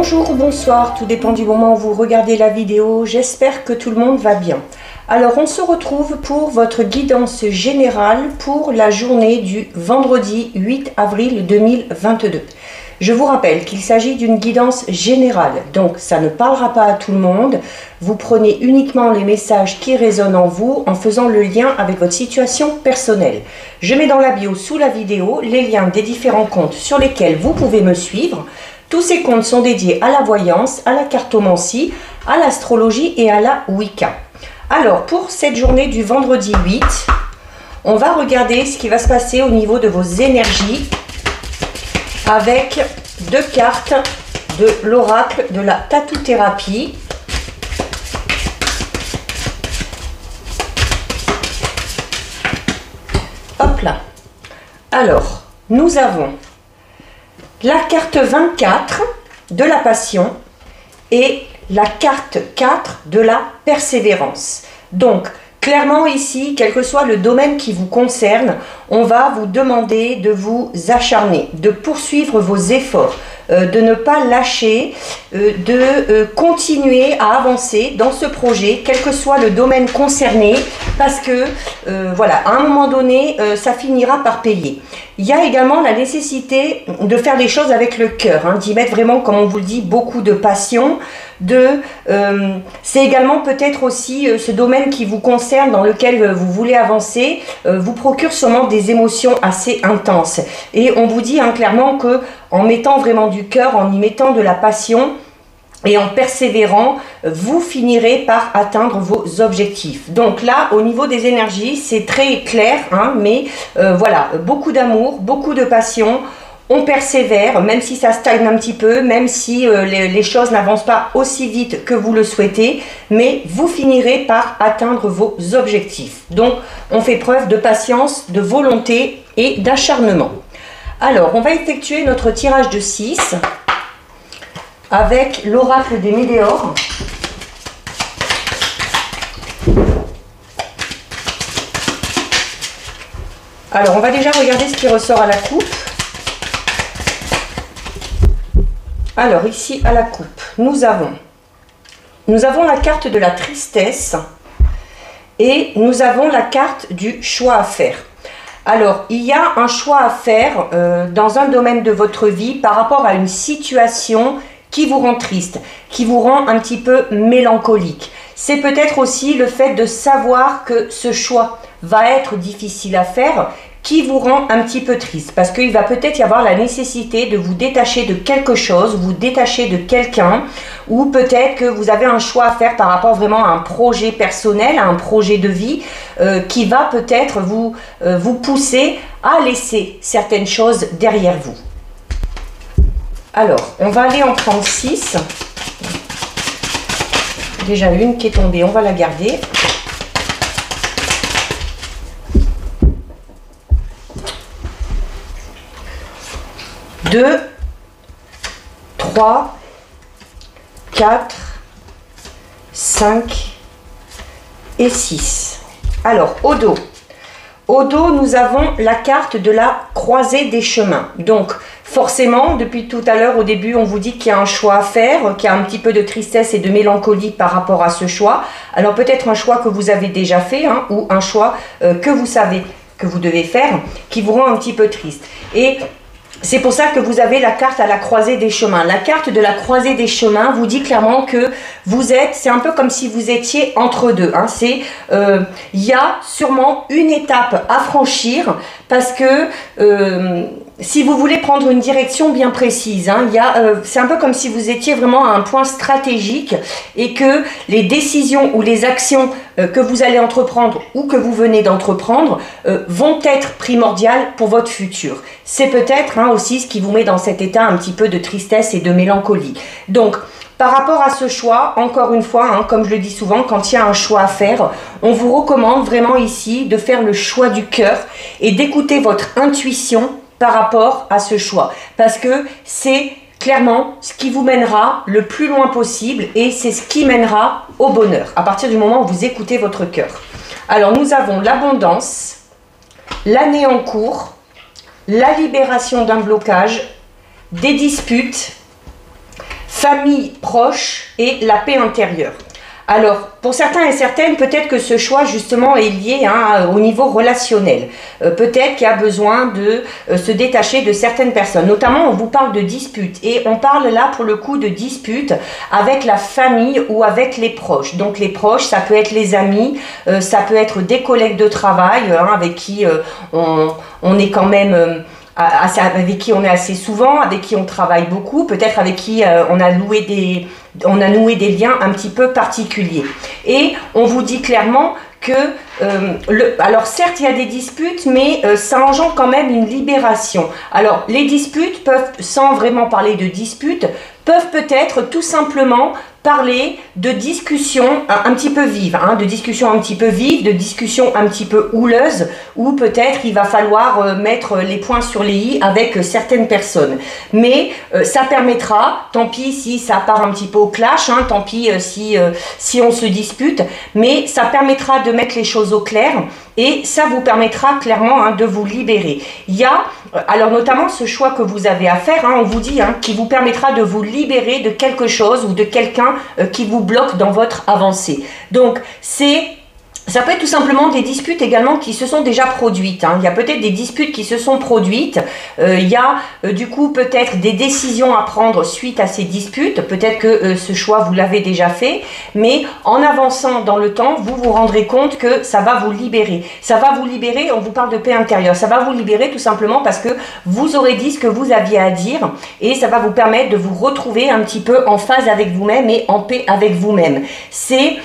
Bonjour ou bonsoir, tout dépend du moment où vous regardez la vidéo. J'espère que tout le monde va bien. Alors on se retrouve pour votre guidance générale pour la journée du vendredi 8 avril 2022. Je vous rappelle qu'il s'agit d'une guidance générale, donc ça ne parlera pas à tout le monde. Vous prenez uniquement les messages qui résonnent en vous en faisant le lien avec votre situation personnelle. Je mets dans la bio sous la vidéo les liens des différents comptes sur lesquels vous pouvez me suivre. Tous ces comptes sont dédiés à la voyance, à la cartomancie, à l'astrologie et à la Wicca. Alors, pour cette journée du vendredi 8, on va regarder ce qui va se passer au niveau de vos énergies avec deux cartes de l'oracle de la tatou-thérapie. Hop là. Alors, nous avons la carte 24 de la passion et la carte 4 de la persévérance. Donc, clairement ici, quel que soit le domaine qui vous concerne, on va vous demander de vous acharner, de poursuivre vos efforts, de ne pas lâcher, de continuer à avancer dans ce projet, quel que soit le domaine concerné, parce que voilà, à un moment donné, ça finira par payer. Il y a également la nécessité de faire les choses avec le cœur, hein, d'y mettre vraiment, comme on vous le dit, beaucoup de passion. C'est également peut-être aussi ce domaine qui vous concerne, dans lequel vous voulez avancer, vous procure sûrement des émotions assez intenses. Et on vous dit hein, clairement que en mettant vraiment du cœur, en y mettant de la passion, et en persévérant, vous finirez par atteindre vos objectifs. Donc là, au niveau des énergies, c'est très clair, hein, mais voilà, beaucoup d'amour, beaucoup de passion. On persévère, même si ça stagne un petit peu, même si les choses n'avancent pas aussi vite que vous le souhaitez, mais vous finirez par atteindre vos objectifs. Donc, on fait preuve de patience, de volonté et d'acharnement. Alors, on va effectuer notre tirage de 6. Avec l'oracle des météores. Alors, on va déjà regarder ce qui ressort à la coupe. Alors, ici, à la coupe, nous avons la carte de la tristesse et nous avons la carte du choix à faire. Alors, il y a un choix à faire dans un domaine de votre vie par rapport à une situation qui vous rend triste, qui vous rend un petit peu mélancolique. C'est peut-être aussi le fait de savoir que ce choix va être difficile à faire qui vous rend un petit peu triste. Parce qu'il va peut-être y avoir la nécessité de vous détacher de quelque chose, vous détacher de quelqu'un, ou peut-être que vous avez un choix à faire par rapport vraiment à un projet personnel, à un projet de vie, qui va peut-être vous pousser à laisser certaines choses derrière vous. Alors, on va aller en prendre 6. Déjà une qui est tombée, on va la garder. Deux, 3, 4, 5 et 6. Alors, au dos. Au dos, nous avons la carte de la croisée des chemins. Donc, forcément, depuis tout à l'heure, au début, on vous dit qu'il y a un choix à faire, qu'il y a un petit peu de tristesse et de mélancolie par rapport à ce choix. Alors, peut-être un choix que vous avez déjà fait, hein, ou un choix que vous savez que vous devez faire, qui vous rend un petit peu triste. Et c'est pour ça que vous avez la carte à la croisée des chemins. La carte de la croisée des chemins vous dit clairement que vous êtes, c'est un peu comme si vous étiez entre deux. Hein. Il y a sûrement une étape à franchir parce que si vous voulez prendre une direction bien précise, hein, c'est un peu comme si vous étiez vraiment à un point stratégique et que les décisions ou les actions que vous allez entreprendre ou que vous venez d'entreprendre vont être primordiales pour votre futur. C'est peut-être hein, aussi ce qui vous met dans cet état un petit peu de tristesse et de mélancolie. Donc, par rapport à ce choix, encore une fois, hein, comme je le dis souvent, quand il y a un choix à faire, on vous recommande vraiment ici de faire le choix du cœur et d'écouter votre intuition par rapport à ce choix. Parce que c'est clairement ce qui vous mènera le plus loin possible et c'est ce qui mènera au bonheur à partir du moment où vous écoutez votre cœur. Alors, nous avons l'abondance, l'année en cours, la libération d'un blocage, des disputes, famille proche et la paix intérieure. Alors, pour certains et certaines, peut-être que ce choix justement est lié au niveau relationnel. Peut-être qu'il y a besoin de se détacher de certaines personnes. Notamment, on vous parle de disputes. Et on parle là, pour le coup, de disputes avec la famille ou avec les proches. Donc, les proches, ça peut être les amis, ça peut être des collègues de travail avec qui on est quand même... avec qui on est assez souvent, avec qui on travaille beaucoup, peut-être avec qui on a noué des liens un petit peu particuliers. Et on vous dit clairement que, alors certes il y a des disputes, mais ça engendre quand même une libération. Alors les disputes peuvent, sans vraiment parler de disputes, peuvent peut-être tout simplement parler de discussions un petit peu vives, de discussions un petit peu vives, de discussions un petit peu houleuses, où peut-être il va falloir mettre les points sur les i avec certaines personnes. Mais ça permettra, tant pis si ça part un petit peu au clash, tant pis si on se dispute, mais ça permettra de mettre les choses au clair et ça vous permettra clairement de vous libérer. Il y a, alors notamment ce choix que vous avez à faire, on vous dit, qui vous permettra de vous libérer de quelque chose ou de quelqu'un qui vous bloque dans votre avancée. Donc ça peut être tout simplement des disputes également qui se sont déjà produites. Il y a peut-être des disputes qui se sont produites. Il y a du coup peut-être des décisions à prendre suite à ces disputes. Peut-être que ce choix vous l'avez déjà fait. Mais en avançant dans le temps, vous vous rendrez compte que ça va vous libérer. Ça va vous libérer, on vous parle de paix intérieure. Ça va vous libérer tout simplement parce que vous aurez dit ce que vous aviez à dire. Et ça va vous permettre de vous retrouver un petit peu en phase avec vous-même et en paix avec vous-même. C'est...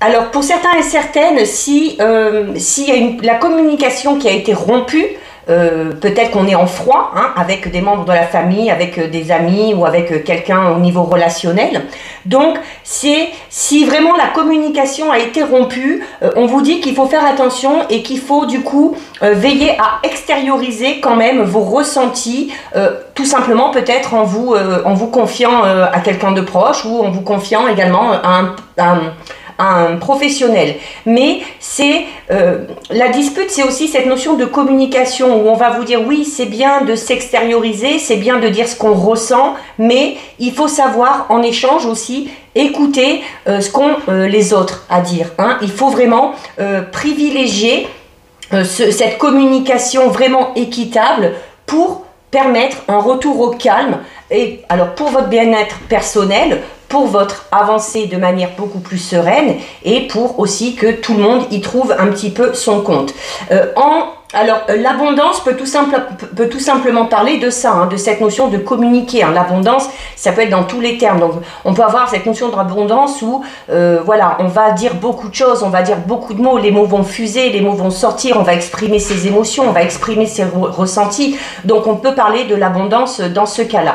alors pour certains et certaines, si y a la communication qui a été rompue, peut-être qu'on est en froid avec des membres de la famille, avec des amis ou avec quelqu'un au niveau relationnel. Donc si vraiment la communication a été rompue, on vous dit qu'il faut faire attention et qu'il faut du coup veiller à extérioriser quand même vos ressentis, tout simplement peut-être en vous confiant à quelqu'un de proche ou en vous confiant également à un professionnel. Mais la dispute, c'est aussi cette notion de communication où on va vous dire oui, c'est bien de s'extérioriser, c'est bien de dire ce qu'on ressent, mais il faut savoir en échange aussi écouter ce qu'ont les autres à dire. Il faut vraiment privilégier cette communication vraiment équitable pour permettre un retour au calme et alors pour votre bien-être personnel, pour votre avancée de manière beaucoup plus sereine et pour aussi que tout le monde y trouve un petit peu son compte. Alors, l'abondance peut tout simplement parler de ça, de cette notion de communiquer. L'abondance, ça peut être dans tous les termes. Donc, on peut avoir cette notion d'abondance où, voilà, on va dire beaucoup de choses, on va dire beaucoup de mots, les mots vont fuser, les mots vont sortir, on va exprimer ses émotions, on va exprimer ses ressentis. Donc, on peut parler de l'abondance dans ce cas-là.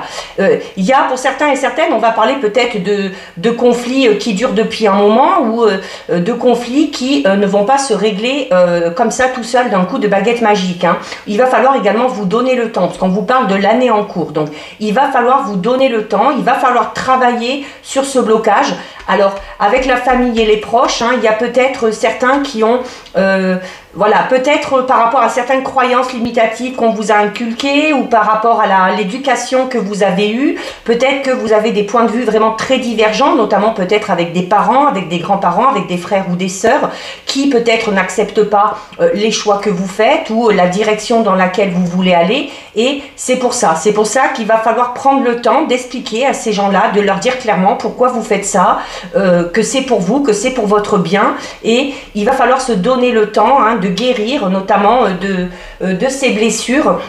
Il y a, pour certains et certaines, on va parler peut-être de conflits qui durent depuis un moment ou de conflits qui ne vont pas se régler comme ça tout seul d'un coup de baguette magique. Il va falloir également vous donner le temps, parce qu'on vous parle de l'année en cours. Donc, il va falloir vous donner le temps, il va falloir travailler sur ce blocage. Alors, avec la famille et les proches, il y a peut-être certains qui ont... voilà, peut-être par rapport à certaines croyances limitatives qu'on vous a inculquées ou par rapport à l'éducation que vous avez eue, peut-être que vous avez des points de vue vraiment très divergents, notamment peut-être avec des parents, avec des grands-parents, avec des frères ou des sœurs qui peut-être n'acceptent pas les choix que vous faites ou la direction dans laquelle vous voulez aller. Et c'est pour ça qu'il va falloir prendre le temps d'expliquer à ces gens-là, de leur dire clairement pourquoi vous faites ça, que c'est pour vous, que c'est pour votre bien. Et il va falloir se donner le temps de guérir notamment de ces blessures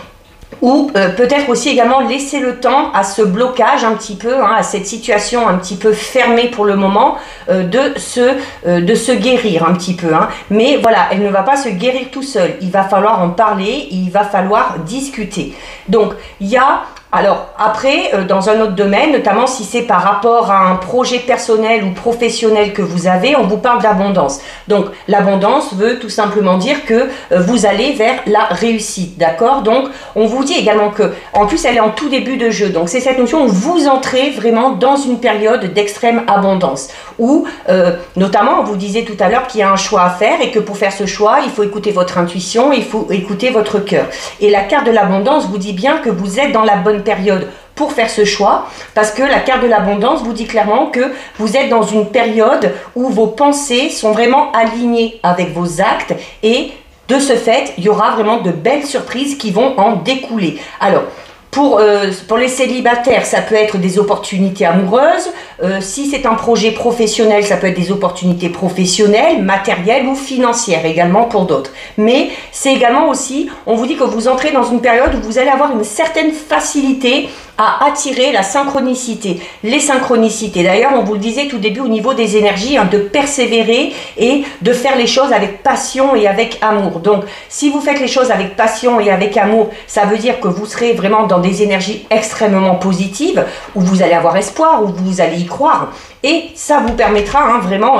ou peut-être aussi également laisser le temps à ce blocage un petit peu, à cette situation un petit peu fermée pour le moment, de se guérir un petit peu. Mais voilà, elle ne va pas se guérir tout seul. Il va falloir en parler, il va falloir discuter. Donc, il y a... Alors après, dans un autre domaine, notamment si c'est par rapport à un projet personnel ou professionnel que vous avez, on vous parle d'abondance. Donc l'abondance veut tout simplement dire que vous allez vers la réussite, d'accord? Donc on vous dit également que, en plus elle est en tout début de jeu, donc c'est cette notion où vous entrez vraiment dans une période d'extrême abondance, où notamment on vous disait tout à l'heure qu'il y a un choix à faire et que pour faire ce choix, il faut écouter votre intuition, il faut écouter votre cœur. Et la carte de l'abondance vous dit bien que vous êtes dans la bonne bonne période pour faire ce choix, parce que la carte de l'abondance vous dit clairement que vous êtes dans une période où vos pensées sont vraiment alignées avec vos actes et de ce fait, il y aura vraiment de belles surprises qui vont en découler. Alors, pour les célibataires, ça peut être des opportunités amoureuses. Si c'est un projet professionnel, ça peut être des opportunités professionnelles, matérielles ou financières également pour d'autres. Mais c'est également aussi, on vous dit que vous entrez dans une période où vous allez avoir une certaine facilité à attirer la synchronicité, les synchronicités. D'ailleurs, on vous le disait tout début au niveau des énergies, hein, de persévérer et de faire les choses avec passion et avec amour. Donc, si vous faites les choses avec passion et avec amour, ça veut dire que vous serez vraiment dans des énergies extrêmement positives, où vous allez avoir espoir, où vous allez y croire. Et ça vous permettra hein, vraiment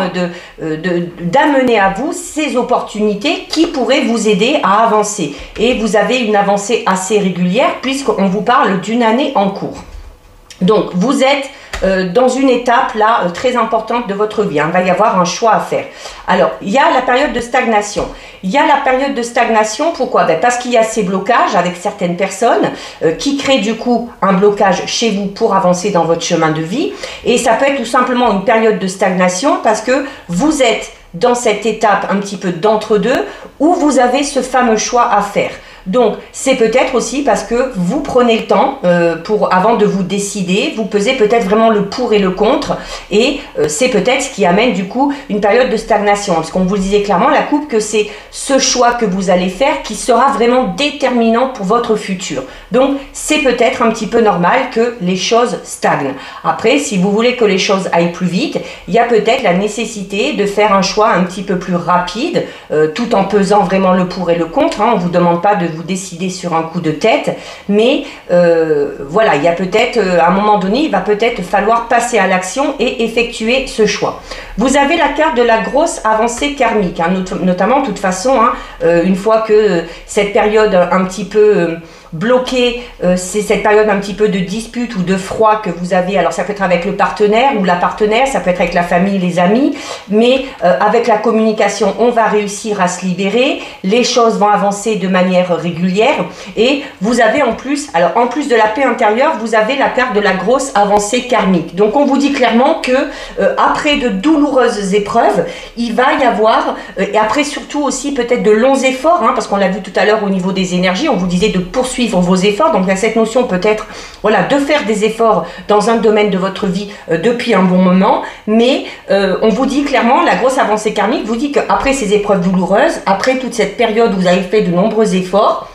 d'amener à vous ces opportunités qui pourraient vous aider à avancer. Et vous avez une avancée assez régulière puisqu'on vous parle d'une année en cours. Donc, vous êtes dans une étape là très importante de votre vie. Hein. Il va y avoir un choix à faire. Alors, il y a la période de stagnation. Il y a la période de stagnation, pourquoi? Parce qu'il y a ces blocages avec certaines personnes qui créent du coup un blocage chez vous pour avancer dans votre chemin de vie. Et ça peut être tout simplement une période de stagnation parce que vous êtes dans cette étape un petit peu d'entre-deux où vous avez ce fameux choix à faire. Donc, c'est peut-être aussi parce que vous prenez le temps avant de vous décider, vous pesez peut-être vraiment le pour et le contre, et c'est peut-être ce qui amène du coup une période de stagnation. Parce qu'on vous le disait clairement, la coupe, que c'est ce choix que vous allez faire qui sera vraiment déterminant pour votre futur. Donc, c'est peut-être un petit peu normal que les choses stagnent. Après, si vous voulez que les choses aillent plus vite, il y a peut-être la nécessité de faire un choix un petit peu plus rapide, tout en pesant vraiment le pour et le contre. Hein. On ne vous demande pas de vous décider sur un coup de tête, mais voilà, il y a peut-être à un moment donné, il va peut-être falloir passer à l'action et effectuer ce choix. Vous avez la carte de la grosse avancée karmique, hein, notamment de toute façon, hein, une fois que cette période un petit peu bloqué, c'est cette période un petit peu de dispute ou de froid que vous avez. Alors ça peut être avec le partenaire ou la partenaire, ça peut être avec la famille, les amis, mais avec la communication, on va réussir à se libérer, les choses vont avancer de manière régulière et vous avez en plus, alors en plus de la paix intérieure, vous avez la carte de la grosse avancée karmique. Donc on vous dit clairement que après de douloureuses épreuves, il va y avoir, et après surtout aussi peut-être de longs efforts, hein, parce qu'on l'a vu tout à l'heure au niveau des énergies, on vous disait de poursuivre vos efforts, donc il y a cette notion peut-être voilà, de faire des efforts dans un domaine de votre vie depuis un bon moment, mais on vous dit clairement, la grosse avancée karmique vous dit qu'après ces épreuves douloureuses, après toute cette période où vous avez fait de nombreux efforts,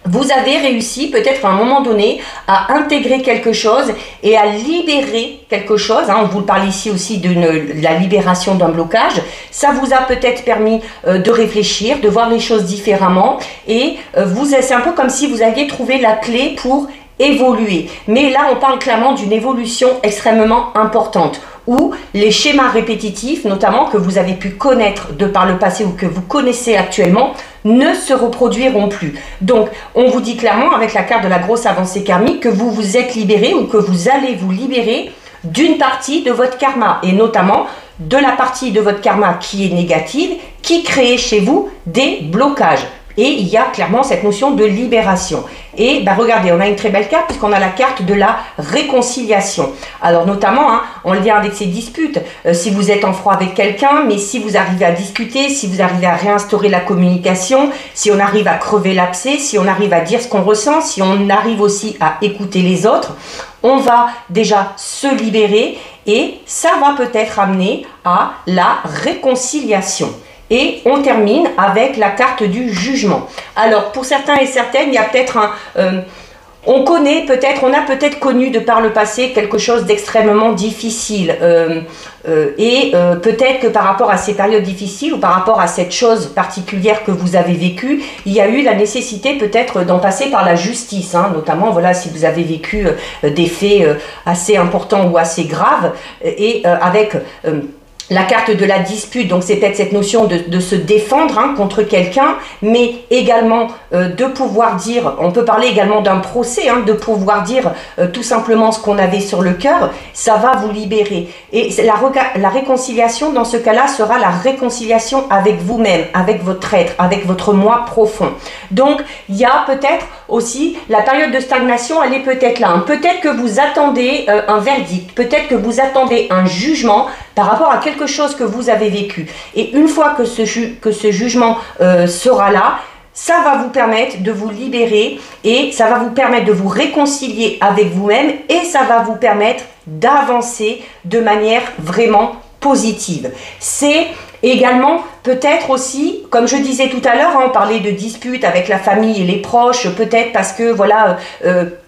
vous avez réussi peut-être à un moment donné à intégrer quelque chose et à libérer quelque chose. Hein. On vous parle ici aussi de la libération d'un blocage. Ça vous a peut-être permis de réfléchir, de voir les choses différemment. Et c'est un peu comme si vous aviez trouvé la clé pour évoluer. Mais là, on parle clairement d'une évolution extrêmement importante, où les schémas répétitifs, notamment que vous avez pu connaître de par le passé ou que vous connaissez actuellement, ne se reproduiront plus. Donc, on vous dit clairement avec la carte de la grosse avancée karmique que vous vous êtes libéré ou que vous allez vous libérer d'une partie de votre karma et notamment de la partie de votre karma qui est négative, qui crée chez vous des blocages. Et il y a clairement cette notion de libération. Et ben regardez, on a une très belle carte puisqu'on a la carte de la réconciliation. Alors notamment, hein, en lien avec ces disputes, si vous êtes en froid avec quelqu'un, mais si vous arrivez à discuter, si vous arrivez à réinstaurer la communication, si on arrive à crever l'abcès, si on arrive à dire ce qu'on ressent, si on arrive aussi à écouter les autres, on va déjà se libérer et ça va peut-être amener à la réconciliation. Et on termine avec la carte du jugement. Alors, pour certains et certaines, il y a peut-être on a peut-être connu de par le passé quelque chose d'extrêmement difficile. Peut-être que par rapport à ces périodes difficiles ou par rapport à cette chose particulière que vous avez vécue, il y a eu la nécessité peut-être d'en passer par la justice. Hein, notamment, voilà, si vous avez vécu des faits assez importants ou assez graves et avec... la carte de la dispute, donc c'est peut-être cette notion de se défendre hein, contre quelqu'un, mais également de pouvoir dire, on peut parler également d'un procès, hein, de pouvoir dire tout simplement ce qu'on avait sur le cœur, ça va vous libérer. Et la réconciliation dans ce cas-là sera la réconciliation avec vous-même, avec votre être, avec votre moi profond. Donc il y a peut-être aussi, la période de stagnation, elle est peut-être là. Hein. Peut-être que vous attendez un verdict, peut-être que vous attendez un jugement par rapport à quelque chose que vous avez vécu. Et une fois que ce jugement sera là, ça va vous permettre de vous libérer et ça va vous permettre de vous réconcilier avec vous-même et ça va vous permettre d'avancer de manière vraiment positive. C'est également peut-être aussi, comme je disais tout à l'heure, hein, on parlait de disputes avec la famille et les proches, peut-être parce que voilà,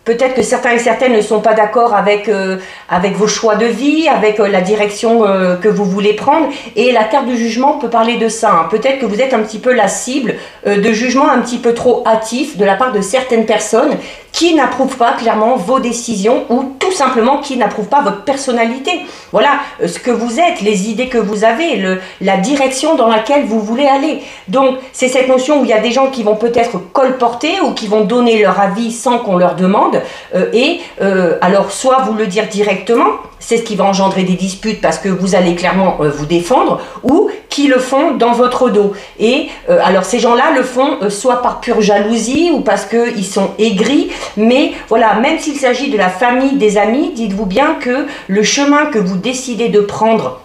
peut-être que certains et certaines ne sont pas d'accord avec vos choix de vie, avec la direction que vous voulez prendre. Et la carte du jugement peut parler de ça. Hein. Peut-être que vous êtes un petit peu la cible de jugements un petit peu trop hâtifs de la part de certaines personnes qui n'approuvent pas clairement vos décisions ou tout simplement qui n'approuvent pas votre personnalité. Voilà, ce que vous êtes, les idées que vous avez, la direction dans laquelle vous voulez aller. Donc, c'est cette notion où il y a des gens qui vont peut-être colporter ou qui vont donner leur avis sans qu'on leur demande. Alors, soit vous le dire directement, c'est ce qui va engendrer des disputes parce que vous allez clairement vous défendre, ou qui le font dans votre dos. Et alors, ces gens-là le font soit par pure jalousie ou parce qu'ils sont aigris. Mais voilà, même s'il s'agit de la famille, des amis, dites-vous bien que le chemin que vous décidez de prendre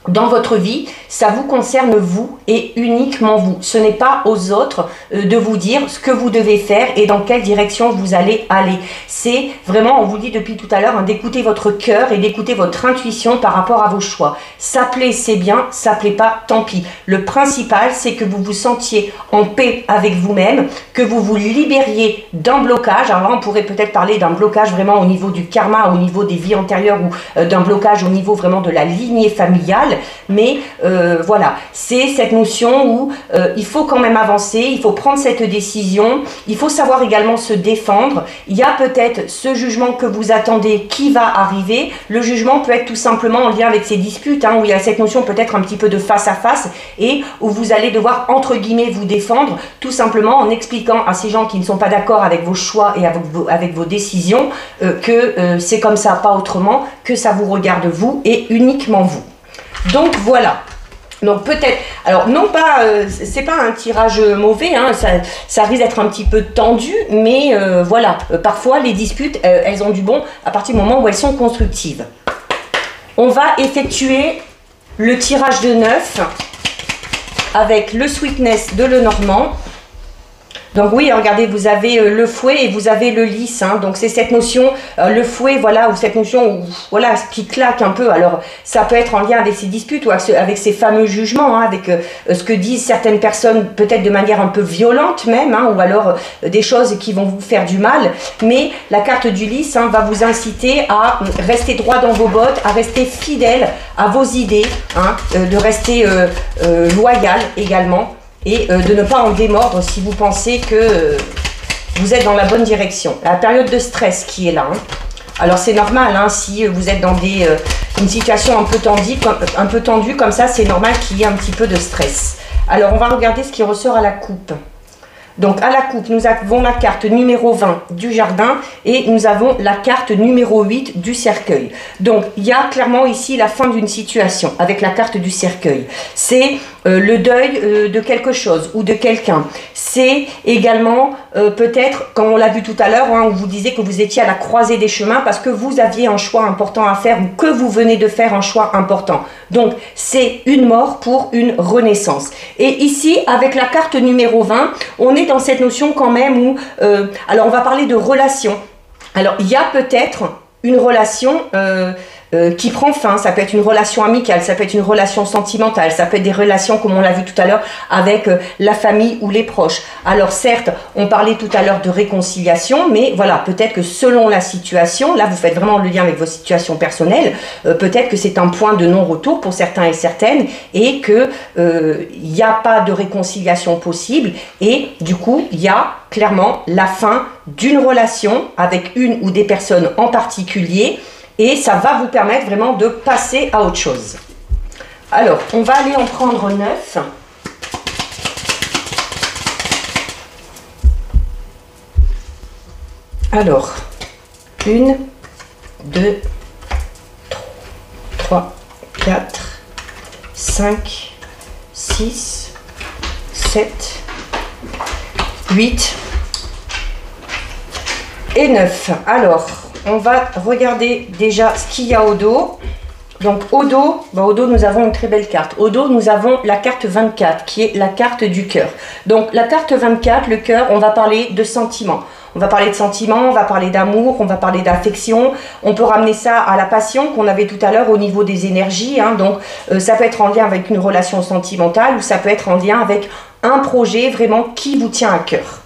dans votre vie, ça vous concerne vous et uniquement vous. Ce n'est pas aux autres de vous dire ce que vous devez faire et dans quelle direction vous allez aller. C'est vraiment, on vous dit depuis tout à l'heure, hein, d'écouter votre cœur et d'écouter votre intuition par rapport à vos choix. Ça plaît, c'est bien, ça plaît pas, tant pis. Le principal, c'est que vous vous sentiez en paix avec vous-même, que vous vous libériez d'un blocage. Alors là, on pourrait peut-être parler d'un blocage vraiment au niveau du karma, au niveau des vies antérieures ou d'un blocage au niveau vraiment de la lignée familiale. Mais voilà, c'est cette notion où il faut quand même avancer, il faut prendre cette décision, il faut savoir également se défendre. Il y a peut-être ce jugement que vous attendez qui va arriver. Le jugement peut être tout simplement en lien avec ces disputes, hein, où il y a cette notion peut-être un petit peu de face à face et où vous allez devoir entre guillemets vous défendre, tout simplement en expliquant à ces gens qui ne sont pas d'accord avec vos choix et avec vos décisions que c'est comme ça, pas autrement, que ça vous regarde vous et uniquement vous. Donc voilà, donc peut-être, alors non pas, c'est pas un tirage mauvais, hein, ça risque d'être un petit peu tendu, mais voilà, parfois les disputes, elles ont du bon à partir du moment où elles sont constructives. On va effectuer le tirage de 9 avec le Sweetness de Lenormand. Donc oui, regardez, vous avez le fouet et vous avez le lys, hein, donc c'est cette notion, le fouet, voilà, ou cette notion, où, voilà, qui claque un peu. Alors, ça peut être en lien avec ces disputes ou avec ces fameux jugements, hein, avec ce que disent certaines personnes, peut-être de manière un peu violente même, hein, ou alors des choses qui vont vous faire du mal. Mais la carte du lys, hein, va vous inciter à rester droit dans vos bottes, à rester fidèle à vos idées, hein, de rester loyal également. Et de ne pas en démordre si vous pensez que vous êtes dans la bonne direction. La période de stress qui est là. Hein. Alors c'est normal, hein, si vous êtes dans une situation un peu tendue comme ça, c'est normal qu'il y ait un petit peu de stress. Alors on va regarder ce qui ressort à la coupe. Donc à la coupe, nous avons la carte numéro 20 du jardin et nous avons la carte numéro 8 du cercueil. Donc il y a clairement ici la fin d'une situation avec la carte du cercueil. C'est le deuil de quelque chose ou de quelqu'un. C'est également peut-être, comme on l'a vu tout à l'heure, hein, où vous disiez que vous étiez à la croisée des chemins parce que vous aviez un choix important à faire ou que vous venez de faire un choix important. Donc c'est une mort pour une renaissance. Et ici, avec la carte numéro 20, on est dans cette notion quand même où, alors on va parler de relation. Alors il y a peut-être une relation qui prend fin, ça peut être une relation amicale, ça peut être une relation sentimentale, ça peut être des relations comme on l'a vu tout à l'heure avec la famille ou les proches. Alors certes, on parlait tout à l'heure de réconciliation, mais voilà, peut-être que selon la situation, là vous faites vraiment le lien avec vos situations personnelles, peut-être que c'est un point de non-retour pour certains et certaines et que il n'y a pas de réconciliation possible et du coup, il y a clairement la fin d'une relation avec une ou des personnes en particulier. Et ça va vous permettre vraiment de passer à autre chose. Alors, on va aller en prendre 9. Alors, 1, 2, 3, 4, 5, 6, 7, 8, et 9. Alors, on va regarder déjà ce qu'il y a au dos. Donc au dos, au dos nous avons une très belle carte. Au dos nous avons la carte 24 qui est la carte du cœur. Donc la carte 24, le cœur, on va parler de sentiments. On va parler de sentiments, on va parler d'amour, on va parler d'affection. On peut ramener ça à la passion qu'on avait tout à l'heure au niveau des énergies. Hein. Donc ça peut être en lien avec une relation sentimentale ou ça peut être en lien avec un projet vraiment qui vous tient à cœur.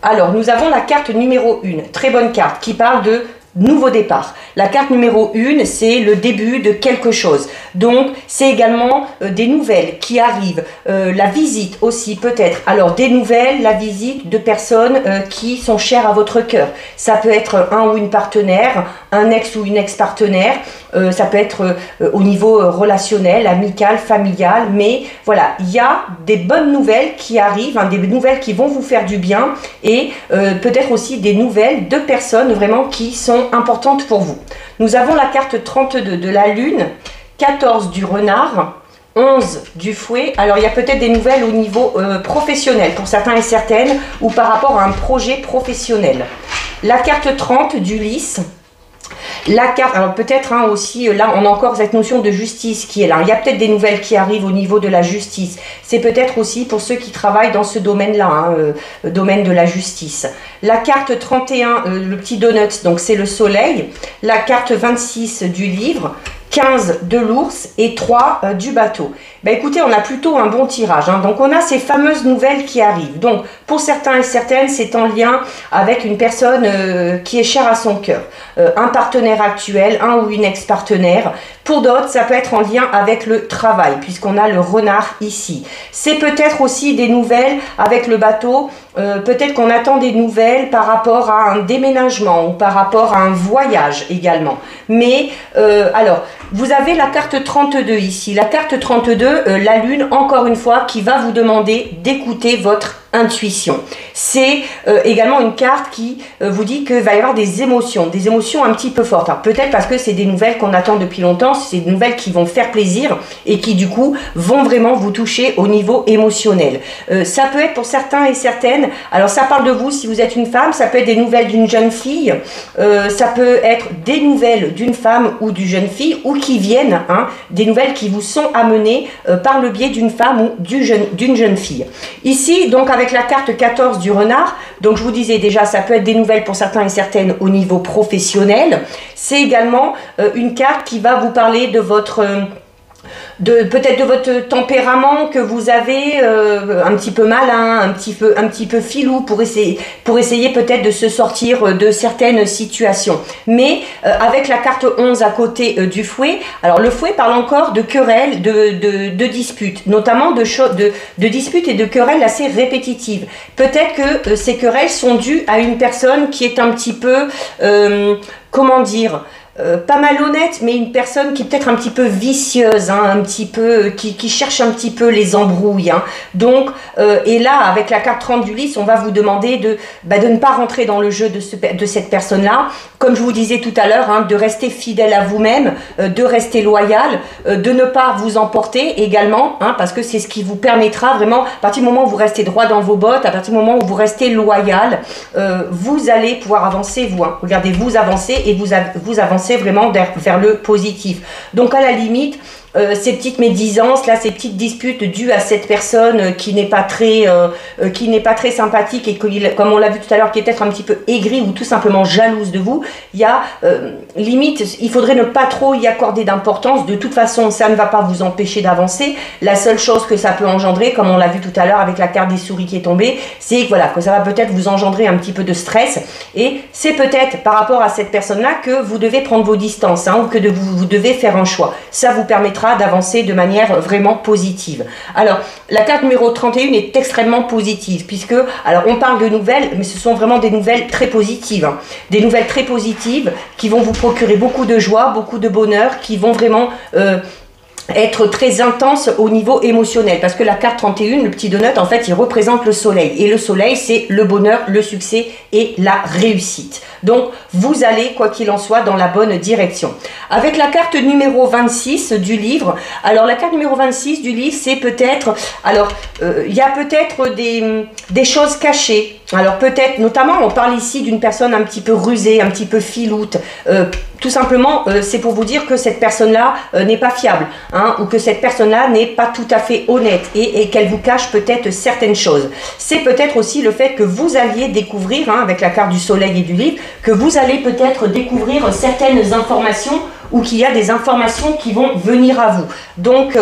Alors nous avons la carte numéro 1, très bonne carte qui parle de nouveau départ. La carte numéro 1, c'est le début de quelque chose. Donc, c'est également des nouvelles qui arrivent. La visite aussi, peut-être. Alors, des nouvelles, la visite de personnes qui sont chères à votre cœur. Ça peut être un ou une partenaire, un ex ou une ex-partenaire. Ça peut être au niveau relationnel, amical, familial. Mais voilà, il y a des bonnes nouvelles qui arrivent, hein, des nouvelles qui vont vous faire du bien. Et peut-être aussi des nouvelles de personnes vraiment qui sont importantes pour vous. Nous avons la carte 32 de la Lune, 14 du renard, 11 du fouet. Alors il y a peut-être des nouvelles au niveau professionnel pour certains et certaines ou par rapport à un projet professionnel. La carte 30 du lys. La carte, alors peut-être hein, aussi, là on a encore cette notion de justice qui est là. Il y a peut-être des nouvelles qui arrivent au niveau de la justice. C'est peut-être aussi pour ceux qui travaillent dans ce domaine-là, hein, domaine de la justice. La carte 31, le petit donut, donc c'est le soleil. La carte 26 du livre. 15 de l'ours et 3 du bateau. Ben écoutez, on a plutôt un bon tirage. Hein. Donc on a ces fameuses nouvelles qui arrivent. Donc pour certains et certaines, c'est en lien avec une personne qui est chère à son cœur. Un partenaire actuel, un ou une ex-partenaire. Pour d'autres, ça peut être en lien avec le travail, puisqu'on a le renard ici. C'est peut-être aussi des nouvelles avec le bateau. Peut-être qu'on attend des nouvelles par rapport à un déménagement ou par rapport à un voyage également. Mais alors, vous avez la carte 32 ici. La carte 32, la Lune, encore une fois, qui va vous demander d'écouter votre intuition. C'est également une carte qui vous dit qu'il va y avoir des émotions un petit peu fortes. Peut-être parce que c'est des nouvelles qu'on attend depuis longtemps, c'est des nouvelles qui vont faire plaisir et qui du coup vont vraiment vous toucher au niveau émotionnel. Ça peut être pour certains et certaines, alors ça parle de vous si vous êtes une femme, ça peut être des nouvelles d'une jeune fille, ça peut être des nouvelles d'une femme ou d'une jeune fille ou qui viennent, hein, des nouvelles qui vous sont amenées par le biais d'une femme ou d'une jeune fille. Ici, donc avec la carte 14 du renard, donc je vous disais déjà, ça peut être des nouvelles pour certains et certaines au niveau professionnel. C'est également une carte qui va vous parler de votre... peut-être de votre tempérament que vous avez un petit peu malin, un petit peu filou pour essayer peut-être de se sortir de certaines situations. Mais avec la carte 11 à côté du fouet, alors le fouet parle encore de querelles, de disputes, notamment de disputes et de querelles assez répétitives. Peut-être que ces querelles sont dues à une personne qui est un petit peu, comment dire, pas malhonnête, mais une personne qui est peut-être un petit peu vicieuse, hein, un petit peu, qui cherche un petit peu les embrouilles. Hein. Donc, et là, avec la carte 30 du lys, on va vous demander de ne pas rentrer dans le jeu de cette personne-là. Comme je vous disais tout à l'heure, hein, de rester fidèle à vous-même, de rester loyal, de ne pas vous emporter également, hein, parce que c'est ce qui vous permettra vraiment, à partir du moment où vous restez droit dans vos bottes, à partir du moment où vous restez loyal, vous allez pouvoir avancer, vous. Hein. Regardez, vous avancez et vous avancez vraiment vers le positif. Donc à la limite, ces petites médisances, là, ces petites disputes dues à cette personne qui n'est pas très sympathique et comme on l'a vu tout à l'heure, qui est peut-être un petit peu aigrie ou tout simplement jalouse de vous, il y a limite, il faudrait ne pas trop y accorder d'importance. De toute façon, ça ne va pas vous empêcher d'avancer. La seule chose que ça peut engendrer, comme on l'a vu tout à l'heure avec la carte des souris qui est tombée, c'est que voilà, que ça va peut-être vous engendrer un petit peu de stress. Et c'est peut-être par rapport à cette personne-là que vous devez prendre vos distances, hein, ou que vous devez faire un choix. Ça vous permettra d'avancer de manière vraiment positive. Alors, la carte numéro 31 est extrêmement positive, puisque, alors on parle de nouvelles, mais ce sont vraiment des nouvelles très positives. Hein. Des nouvelles très positives qui vont vous procurer beaucoup de joie, beaucoup de bonheur, qui vont vraiment... être très intense au niveau émotionnel, parce que la carte 31, le petit donut, en fait, il représente le soleil, et le soleil, c'est le bonheur, le succès et la réussite. Donc, vous allez, quoi qu'il en soit, dans la bonne direction. Avec la carte numéro 26 du livre, alors la carte numéro 26 du livre, c'est peut-être, alors, il y a peut-être des choses cachées, Alors peut-être, notamment, on parle ici d'une personne un petit peu rusée, un petit peu filoute. Tout simplement, c'est pour vous dire que cette personne-là n'est pas fiable, hein, ou que cette personne-là n'est pas tout à fait honnête et qu'elle vous cache peut-être certaines choses. C'est peut-être aussi le fait que vous alliez découvrir, hein, avec la carte du soleil et du livre, que vous allez peut-être découvrir certaines informations ou qu'il y a des informations qui vont venir à vous. Donc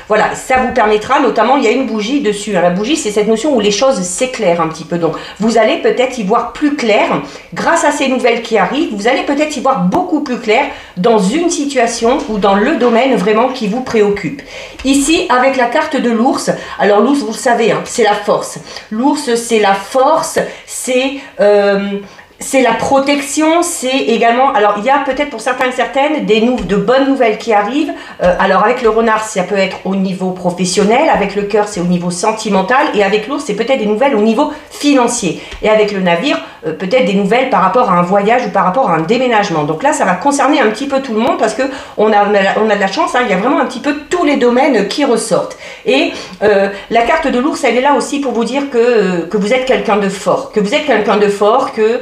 voilà, ça vous permettra, notamment il y a une bougie dessus, hein. La bougie, c'est cette notion où les choses s'éclairent un petit peu, donc vous allez peut-être y voir plus clair grâce à ces nouvelles qui arrivent. Vous allez peut-être y voir beaucoup plus clair dans une situation ou dans le domaine vraiment qui vous préoccupe. Ici, avec la carte de l'ours, alors l'ours, vous le savez, hein, c'est la force. L'ours, c'est la force, c'est la protection, c'est également, alors il y a peut-être pour certains et certaines de bonnes nouvelles qui arrivent. Alors avec le renard, ça peut être au niveau professionnel, avec le cœur, c'est au niveau sentimental, et avec l'ours, c'est peut-être des nouvelles au niveau financier. Et avec le navire, peut-être des nouvelles par rapport à un voyage ou par rapport à un déménagement. Donc là, ça va concerner un petit peu tout le monde parce que on a de la chance, hein, il y a vraiment un petit peu tous les domaines qui ressortent. Et la carte de l'ours, elle est là aussi pour vous dire que vous êtes quelqu'un de fort, que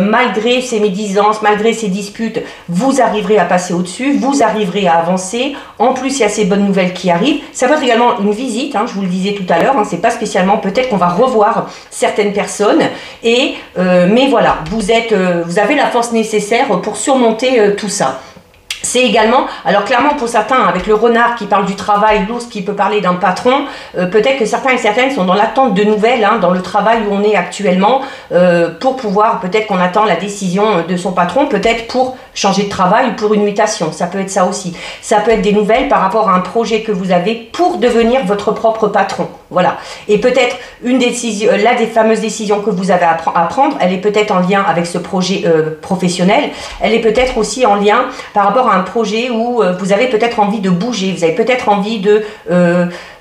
malgré ces médisances, malgré ces disputes, vous arriverez à passer au-dessus, vous arriverez à avancer. En plus, il y a ces bonnes nouvelles qui arrivent. Ça peut être également une visite, hein, je vous le disais tout à l'heure, hein, c'est pas spécialement, peut-être qu'on va revoir certaines personnes, mais voilà, vous avez la force nécessaire pour surmonter tout ça. C'est également, alors clairement pour certains, avec le renard qui parle du travail, l'ours qui peut parler d'un patron, peut-être que certains et certaines sont dans l'attente de nouvelles, hein, dans le travail où on est actuellement, pour pouvoir, peut-être qu'on attend la décision de son patron, peut-être pour changer de travail ou pour une mutation, ça peut être ça aussi. Ça peut être des nouvelles par rapport à un projet que vous avez pour devenir votre propre patron, voilà. Et peut-être une décision, là des fameuses décisions que vous avez à prendre, elle est peut-être en lien avec ce projet professionnel, elle est peut-être aussi en lien par rapport à un projet où vous avez peut-être envie de bouger, vous avez peut-être envie de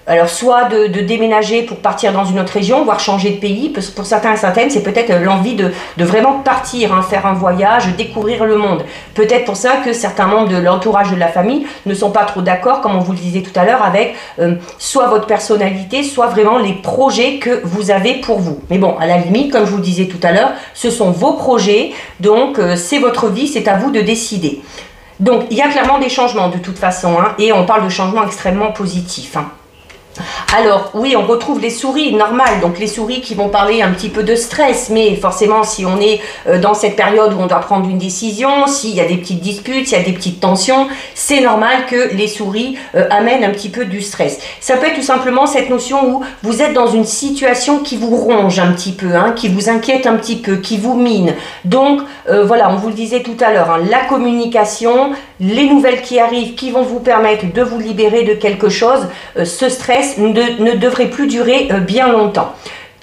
alors soit de déménager pour partir dans une autre région, voire changer de pays. Pour certains et certaines, c'est peut-être l'envie de vraiment partir, hein, faire un voyage, découvrir le monde. Peut-être pour ça que certains membres de l'entourage de la famille ne sont pas trop d'accord, comme on vous le disait tout à l'heure, avec soit votre personnalité, soit vraiment les projets que vous avez pour vous. Mais bon, à la limite, comme je vous le disais tout à l'heure, ce sont vos projets, donc c'est votre vie, c'est à vous de décider. Donc, il y a clairement des changements de toute façon, hein, et on parle de changements extrêmement positifs, hein. Alors oui, on retrouve les souris normales, donc les souris qui vont parler un petit peu de stress, mais forcément si on est dans cette période où on doit prendre une décision, s'il y a des petites disputes, s'il y a des petites tensions, c'est normal que les souris amènent un petit peu du stress. Ça peut être tout simplement cette notion où vous êtes dans une situation qui vous ronge un petit peu, hein, qui vous inquiète un petit peu, qui vous mine. Donc voilà, on vous le disait tout à l'heure, hein, la communication, les nouvelles qui arrivent, qui vont vous permettre de vous libérer de quelque chose, ce stress ne devrait plus durer bien longtemps.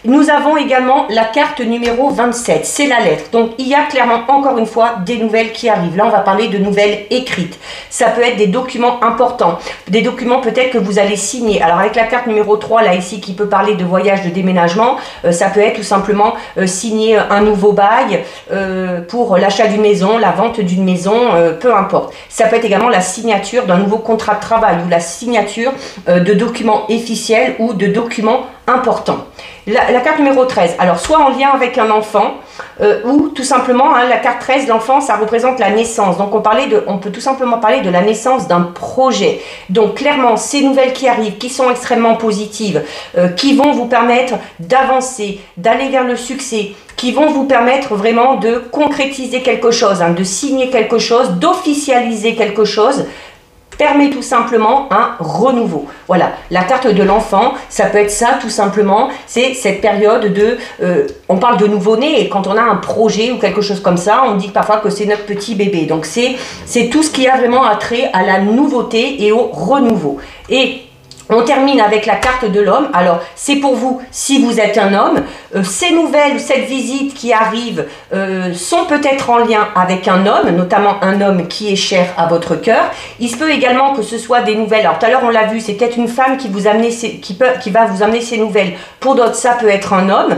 Nous avons également la carte numéro 27, c'est la lettre. Donc il y a clairement encore une fois des nouvelles qui arrivent. Là on va parler de nouvelles écrites. Ça peut être des documents importants, des documents peut-être que vous allez signer. Alors avec la carte numéro 3 là ici qui peut parler de voyage, de déménagement, ça peut être tout simplement signer un nouveau bail pour l'achat d'une maison, la vente d'une maison, peu importe. Ça peut être également la signature d'un nouveau contrat de travail ou la signature de documents officiels ou de documents importants. La carte numéro 13, alors soit en lien avec un enfant, ou tout simplement, hein, la carte 13, l'enfant, ça représente la naissance. Donc on peut tout simplement parler de la naissance d'un projet. Donc clairement, ces nouvelles qui arrivent, qui sont extrêmement positives, qui vont vous permettre d'avancer, d'aller vers le succès, qui vont vous permettre vraiment de concrétiser quelque chose, hein, de signer quelque chose, d'officialiser quelque chose, permet tout simplement un renouveau. Voilà, la carte de l'enfant, ça peut être ça tout simplement, c'est cette période de, on parle de nouveau-né, et quand on a un projet ou quelque chose comme ça, on dit parfois que c'est notre petit bébé. Donc c'est tout ce qui a vraiment attrait à la nouveauté et au renouveau. Et on termine avec la carte de l'homme. Alors, c'est pour vous, si vous êtes un homme, ces nouvelles, cette visite qui arrive sont peut-être en lien avec un homme, notamment un homme qui est cher à votre cœur. Il se peut également que ce soit des nouvelles. Alors, tout à l'heure, on l'a vu, c'est peut-être une femme qui va vous amener ces nouvelles. Pour d'autres, ça peut être un homme,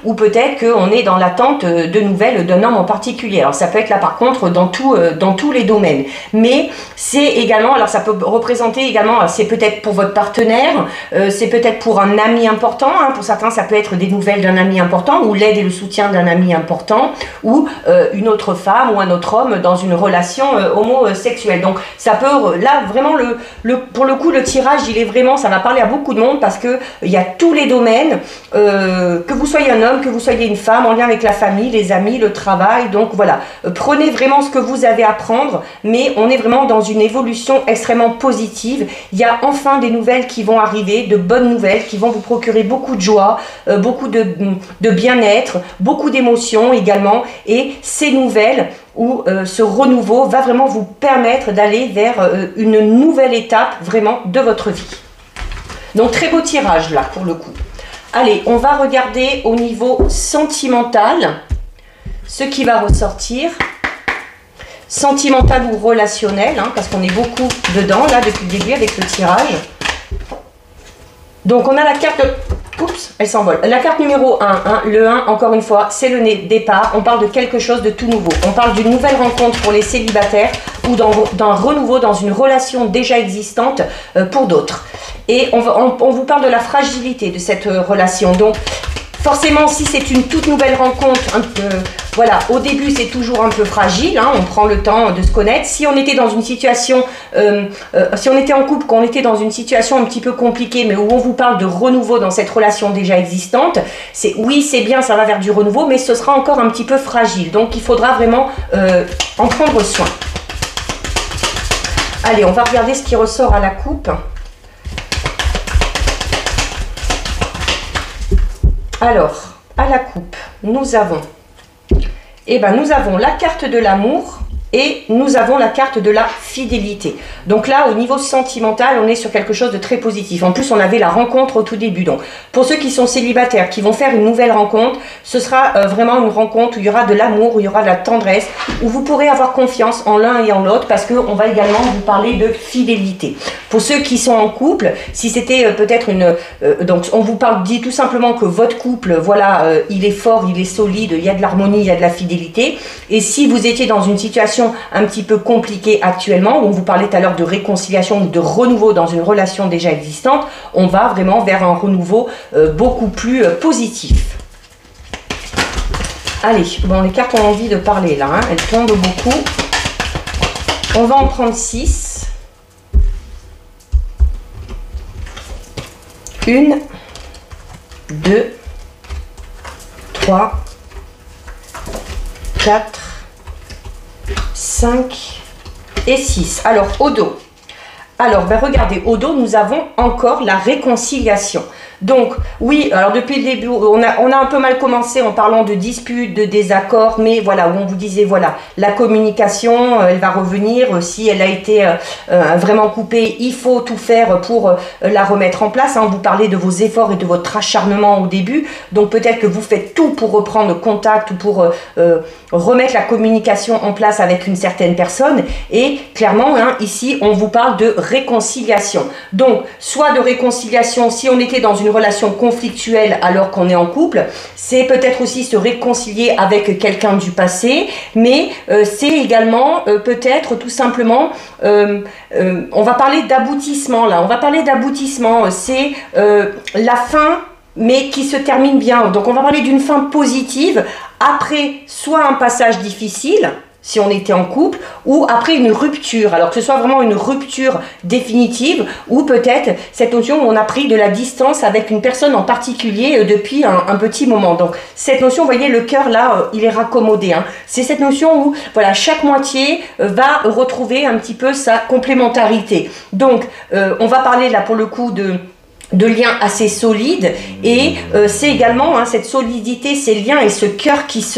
ou peut-être qu'on est dans l'attente de nouvelles d'un homme en particulier. Alors, ça peut être là, par contre, dans tous les domaines. Mais c'est également, alors ça peut représenter également, c'est peut-être pour votre partenaire, c'est peut-être pour un ami important, hein, pour certains ça peut être des nouvelles d'un ami important, ou l'aide et le soutien d'un ami important, ou une autre femme ou un autre homme dans une relation homosexuelle. Donc ça peut, là vraiment, pour le coup le tirage il est vraiment, ça va parler à beaucoup de monde parce que il y a tous les domaines, que vous soyez un homme, que vous soyez une femme, en lien avec la famille, les amis, le travail. Donc voilà, prenez vraiment ce que vous avez à prendre, mais on est vraiment dans une évolution extrêmement positive. Il y a enfin des nouvelles qui vont arriver, de bonnes nouvelles qui vont vous procurer beaucoup de joie, beaucoup de bien-être, beaucoup d'émotions également, et ces nouvelles où ce renouveau va vraiment vous permettre d'aller vers une nouvelle étape vraiment de votre vie. Donc très beau tirage là pour le coup. Allez, on va regarder au niveau sentimental ce qui va ressortir. Sentimental ou relationnel, hein, parce qu'on est beaucoup dedans là depuis le début avec le tirage. Donc on a la carte, oups, elle s'envole. La carte numéro 1, hein, le 1, encore une fois, c'est le départ. On parle de quelque chose de tout nouveau. On parle d'une nouvelle rencontre pour les célibataires ou d'un renouveau dans une relation déjà existante pour d'autres. Et on vous parle de la fragilité de cette relation. Donc forcément, si c'est une toute nouvelle rencontre, voilà, au début c'est toujours un peu fragile, hein, on prend le temps de se connaître. Si on était dans une situation, si on était en couple, qu'on était dans une situation un petit peu compliquée, mais où on vous parle de renouveau dans cette relation déjà existante, oui, c'est bien, ça va vers du renouveau, mais ce sera encore un petit peu fragile. Donc il faudra vraiment en prendre soin. Allez, on va regarder ce qui ressort à la coupe. Alors, à la coupe, nous avons la carte de l'amour et nous avons la carte de la fidélité. Donc là, au niveau sentimental, on est sur quelque chose de très positif. En plus, on avait la rencontre au tout début. Donc, pour ceux qui sont célibataires, qui vont faire une nouvelle rencontre, ce sera vraiment une rencontre où il y aura de l'amour, où il y aura de la tendresse, où vous pourrez avoir confiance en l'un et en l'autre, parce qu'on va également vous parler de fidélité. Pour ceux qui sont en couple, si c'était peut-être une... donc, on vous dit tout simplement que votre couple, voilà, il est fort, il est solide, il y a de l'harmonie, il y a de la fidélité. Et si vous étiez dans une situation un petit peu compliquée actuellement, où on vous parlait tout à l'heure de réconciliation ou de renouveau dans une relation déjà existante, on va vraiment vers un renouveau beaucoup plus positif. Allez, bon, les cartes ont envie de parler là, hein, elles tombent beaucoup. On va en prendre 6. 1, 2, 3, 4, 5 et 6. Alors, au dos. Alors, ben regardez, au dos, nous avons encore la réconciliation. Donc, oui, alors depuis le début, on a un peu mal commencé en parlant de disputes, de désaccords, mais voilà, où on vous disait, voilà, la communication, elle va revenir. Si elle a été vraiment coupée, il faut tout faire pour la remettre en place. Hein. Vous parlez de vos efforts et de votre acharnement au début. Donc, peut-être que vous faites tout pour reprendre contact ou pour remettre la communication en place avec une certaine personne. Et clairement, hein, ici, on vous parle de réconciliation. Donc, soit de réconciliation si on était dans une relation conflictuelle alors qu'on est en couple, c'est peut-être aussi se réconcilier avec quelqu'un du passé, mais c'est également peut-être tout simplement, on va parler d'aboutissement là, on va parler d'aboutissement, c'est la fin mais qui se termine bien. Donc on va parler d'une fin positive après soit un passage difficile, si on était en couple, ou après une rupture, alors que ce soit vraiment une rupture définitive, ou peut-être cette notion où on a pris de la distance avec une personne en particulier depuis un petit moment. Donc cette notion, vous voyez, le cœur là, il est raccommodé. Hein. C'est cette notion où voilà, chaque moitié va retrouver un petit peu sa complémentarité. Donc on va parler là pour le coup de liens assez solides, et c'est également hein, cette solidité, ces liens et ce cœur qui se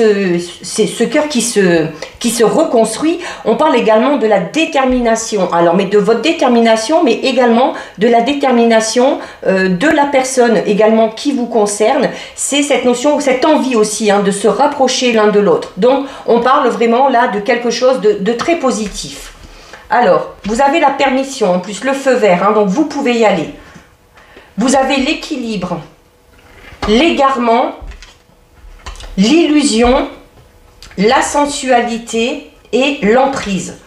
reconstruit. On parle également de la détermination, alors mais de votre détermination, mais également de la détermination de la personne également qui vous concerne. C'est cette notion, cette envie aussi hein, de se rapprocher l'un de l'autre. Donc on parle vraiment là de quelque chose de très positif. Alors vous avez la permission, en plus le feu vert, hein, donc vous pouvez y aller. Vous avez l'équilibre, l'égarement, l'illusion, la sensualité et l'emprise.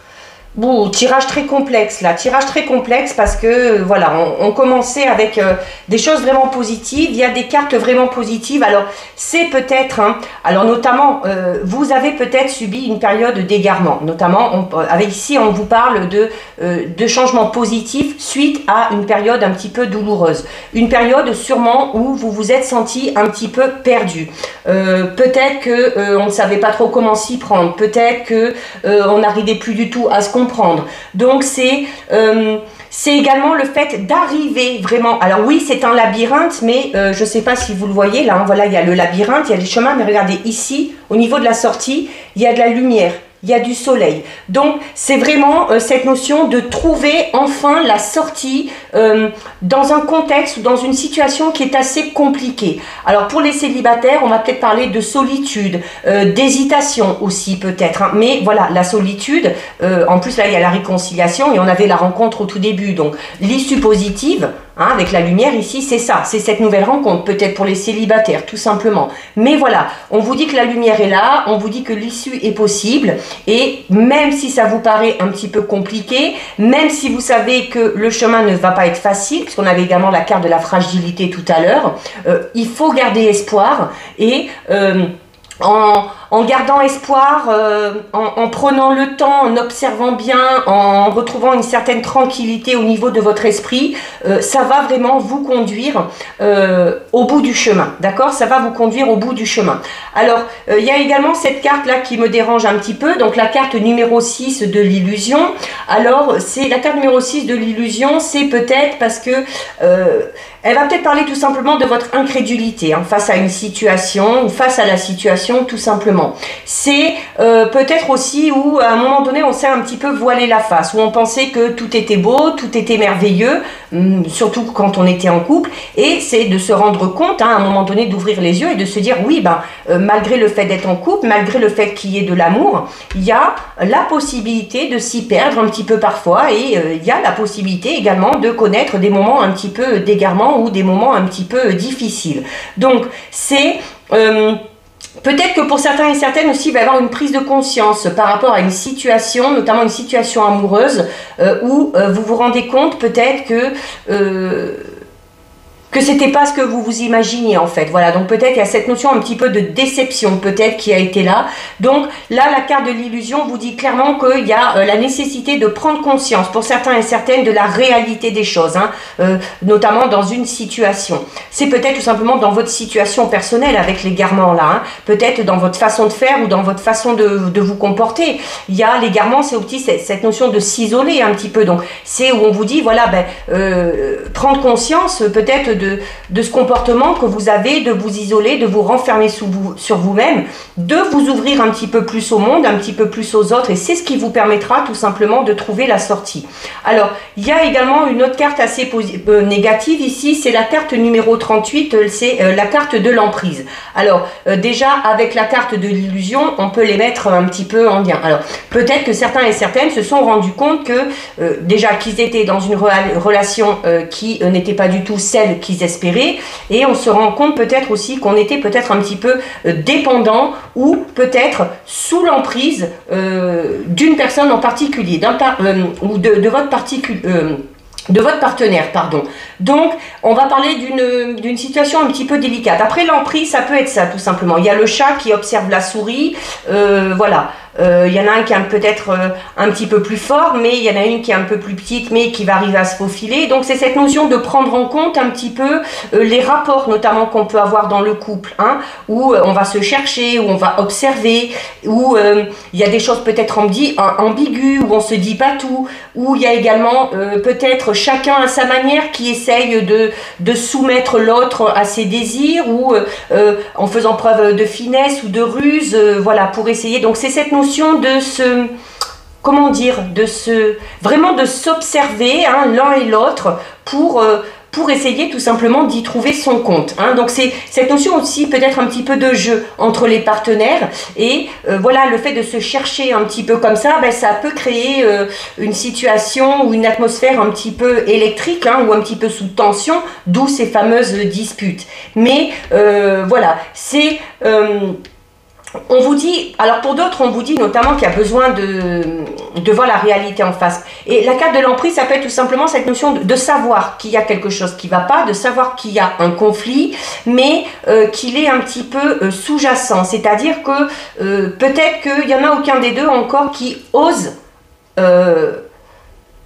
Bon, tirage très complexe là, tirage très complexe parce que voilà, on commençait avec des choses vraiment positives, il y a des cartes vraiment positives, alors c'est peut-être, hein, alors notamment, vous avez peut-être subi une période d'égarement, notamment, avec ici on vous parle de changements positifs suite à une période un petit peu douloureuse, une période sûrement où vous vous êtes senti un petit peu perdu, peut-être que on ne savait pas trop comment s'y prendre, peut-être que on n'arrivait plus du tout à se comprendre. Donc c'est également le fait d'arriver vraiment. Alors oui, c'est un labyrinthe, mais je ne sais pas si vous le voyez là. Hein, voilà, il y a le labyrinthe, il y a les chemins, mais regardez ici, au niveau de la sortie, il y a de la lumière. Il y a du soleil. Donc, c'est vraiment cette notion de trouver enfin la sortie dans un contexte ou dans une situation qui est assez compliquée. Alors, pour les célibataires, on va peut-être parler de solitude, d'hésitation aussi peut-être. Hein. Mais voilà, la solitude, en plus là, il y a la réconciliation et on avait la rencontre au tout début. Donc, l'issue positive, hein, avec la lumière ici, c'est ça, c'est cette nouvelle rencontre, peut-être pour les célibataires, tout simplement. Mais voilà, on vous dit que la lumière est là, on vous dit que l'issue est possible. Et même si ça vous paraît un petit peu compliqué, même si vous savez que le chemin ne va pas être facile, puisqu'on avait également la carte de la fragilité tout à l'heure, il faut garder espoir et en gardant espoir, en prenant le temps, en observant bien, en retrouvant une certaine tranquillité au niveau de votre esprit, ça va vraiment vous conduire au bout du chemin, d'accord? Ça va vous conduire au bout du chemin. Alors, il y a également cette carte-là qui me dérange un petit peu, donc la carte numéro 6 de l'illusion. Alors, c'est la carte numéro 6 de l'illusion, c'est peut-être parce que elle va peut-être parler tout simplement de votre incrédulité hein, face à une situation ou face à la situation tout simplement. C'est peut-être aussi où à un moment donné on s'est un petit peu voilé la face, où on pensait que tout était beau, tout était merveilleux, surtout quand on était en couple, et c'est de se rendre compte hein, à un moment donné d'ouvrir les yeux et de se dire oui ben malgré le fait d'être en couple, malgré le fait qu'il y ait de l'amour, il y a la possibilité de s'y perdre un petit peu parfois et il y a la possibilité également de connaître des moments un petit peu d'égarement ou des moments un petit peu difficiles. Donc c'est peut-être que pour certains et certaines aussi, il va y avoir une prise de conscience par rapport à une situation, notamment une situation amoureuse, où vous vous rendez compte peut-être que c'était pas ce que vous vous imaginiez en fait. Voilà, donc peut-être il y a cette notion un petit peu de déception peut-être qui a été là. Donc là, la carte de l'illusion vous dit clairement qu'il y a la nécessité de prendre conscience pour certains et certaines de la réalité des choses, hein, notamment dans une situation. C'est peut-être tout simplement dans votre situation personnelle avec l'égarement là, hein, peut-être dans votre façon de faire ou dans votre façon de vous comporter. Il y a l'égarement, c'est aussi cette notion de s'isoler un petit peu. Donc c'est où on vous dit, voilà, ben, prendre conscience peut-être de ce comportement que vous avez, de vous isoler, de vous renfermer sur vous-même, de vous ouvrir un petit peu plus au monde, un petit peu plus aux autres, et c'est ce qui vous permettra tout simplement de trouver la sortie. Alors, il y a également une autre carte assez négative ici, c'est la carte numéro 38, c'est la carte de l'emprise. Alors, déjà, avec la carte de l'illusion, on peut les mettre un petit peu en lien. Alors, peut-être que certains et certaines se sont rendus compte que, déjà, qu'ils étaient dans une relation qui n'était pas du tout celle qu'ils espéraient, et on se rend compte peut-être aussi qu'on était peut-être un petit peu dépendant ou peut-être sous l'emprise d'une personne en particulier, ou de votre partenaire, pardon. Donc, on va parler d'une situation un petit peu délicate. Après l'emprise, ça peut être ça, tout simplement. Il y a le chat qui observe la souris, voilà. Il y en a un qui est peut-être un petit peu plus fort, mais il y en a une qui est un peu plus petite, mais qui va arriver à se faufiler. Donc c'est cette notion de prendre en compte un petit peu les rapports, notamment qu'on peut avoir dans le couple, hein, où on va se chercher, où on va observer, où il y a des choses peut-être ambiguës, où on se dit pas tout, où il y a également peut-être chacun à sa manière qui essaye de soumettre l'autre à ses désirs, ou en faisant preuve de finesse ou de ruse, voilà, pour essayer. Donc c'est cette notion de se, comment dire, vraiment de s'observer hein, l'un et l'autre pour essayer tout simplement d'y trouver son compte. Hein. Donc c'est cette notion aussi peut-être un petit peu de jeu entre les partenaires, et voilà, le fait de se chercher un petit peu comme ça, ben, ça peut créer une situation ou une atmosphère un petit peu électrique hein, ou un petit peu sous tension, d'où ces fameuses disputes. Mais voilà, c'est On vous dit, alors pour d'autres, on vous dit notamment qu'il y a besoin de voir la réalité en face. Et la carte de l'emprise, ça peut être tout simplement cette notion de savoir qu'il y a quelque chose qui ne va pas, de savoir qu'il y a un conflit, mais qu'il est un petit peu sous-jacent. C'est-à-dire que peut-être qu'il n'y en a aucun des deux encore qui ose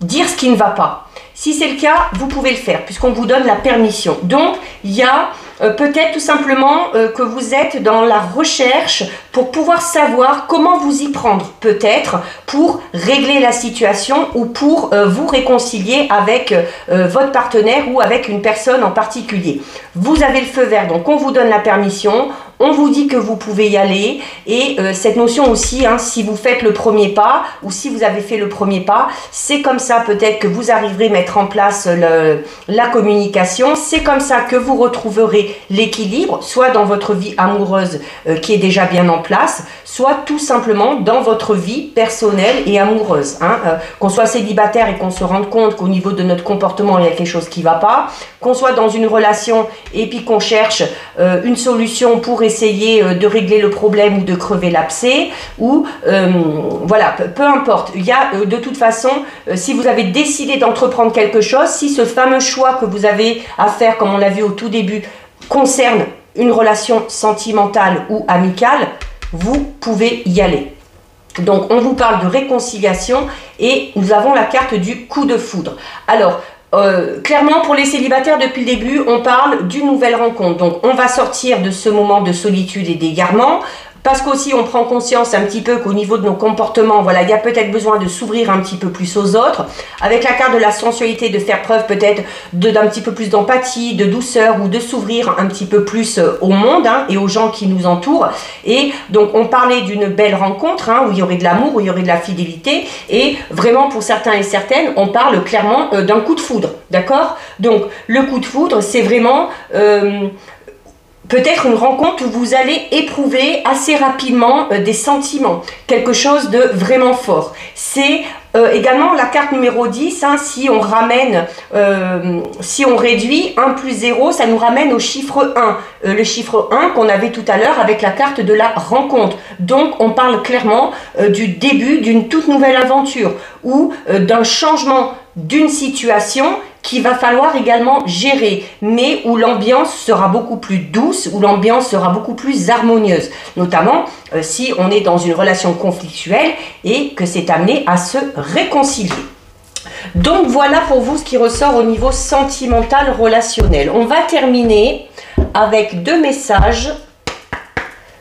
dire ce qui ne va pas. Si c'est le cas, vous pouvez le faire, puisqu'on vous donne la permission. Donc, il y a peut-être tout simplement que vous êtes dans la recherche pour pouvoir savoir comment vous y prendre, peut-être pour régler la situation ou pour vous réconcilier avec votre partenaire ou avec une personne en particulier. Vous avez le feu vert, donc on vous donne la permission. On vous dit que vous pouvez y aller et cette notion aussi, hein, si vous faites le premier pas ou si vous avez fait le premier pas, c'est comme ça peut-être que vous arriverez à mettre en place la communication. C'est comme ça que vous retrouverez l'équilibre, soit dans votre vie amoureuse qui est déjà bien en place, soit tout simplement dans votre vie personnelle et amoureuse. Hein, qu'on soit célibataire et qu'on se rende compte qu'au niveau de notre comportement, il y a quelque chose qui ne va pas, qu'on soit dans une relation et puis qu'on cherche une solution pour essayer de régler le problème ou de crever l'abcès, ou voilà, peu importe. Il y a de toute façon, si vous avez décidé d'entreprendre quelque chose, si ce fameux choix que vous avez à faire, comme on l'a vu au tout début, concerne une relation sentimentale ou amicale, vous pouvez y aller. Donc on vous parle de réconciliation et nous avons la carte du coup de foudre. Alors clairement pour les célibataires depuis le début on parle d'une nouvelle rencontre, donc on va sortir de ce moment de solitude et d'égarement, parce qu'aussi on prend conscience un petit peu qu'au niveau de nos comportements, voilà, il y a peut-être besoin de s'ouvrir un petit peu plus aux autres, avec la carte de la sensualité, de faire preuve peut-être d'un petit peu plus d'empathie, de douceur, ou de s'ouvrir un petit peu plus au monde, hein, et aux gens qui nous entourent. Et donc on parlait d'une belle rencontre, hein, où il y aurait de l'amour, où il y aurait de la fidélité, et vraiment pour certains et certaines, on parle clairement d'un coup de foudre, d'accord? Donc le coup de foudre, c'est vraiment peut-être une rencontre où vous allez éprouver assez rapidement des sentiments, quelque chose de vraiment fort. C'est également la carte numéro 10, hein, si on ramène, si on réduit 1 plus 0, ça nous ramène au chiffre 1. Le chiffre 1 qu'on avait tout à l'heure avec la carte de la rencontre. Donc on parle clairement du début d'une toute nouvelle aventure ou d'un changement d'une situation qu'il va falloir également gérer, mais où l'ambiance sera beaucoup plus douce, où l'ambiance sera beaucoup plus harmonieuse, notamment si on est dans une relation conflictuelle et que c'est amené à se réconcilier. Donc voilà pour vous ce qui ressort au niveau sentimental relationnel. On va terminer avec 2 messages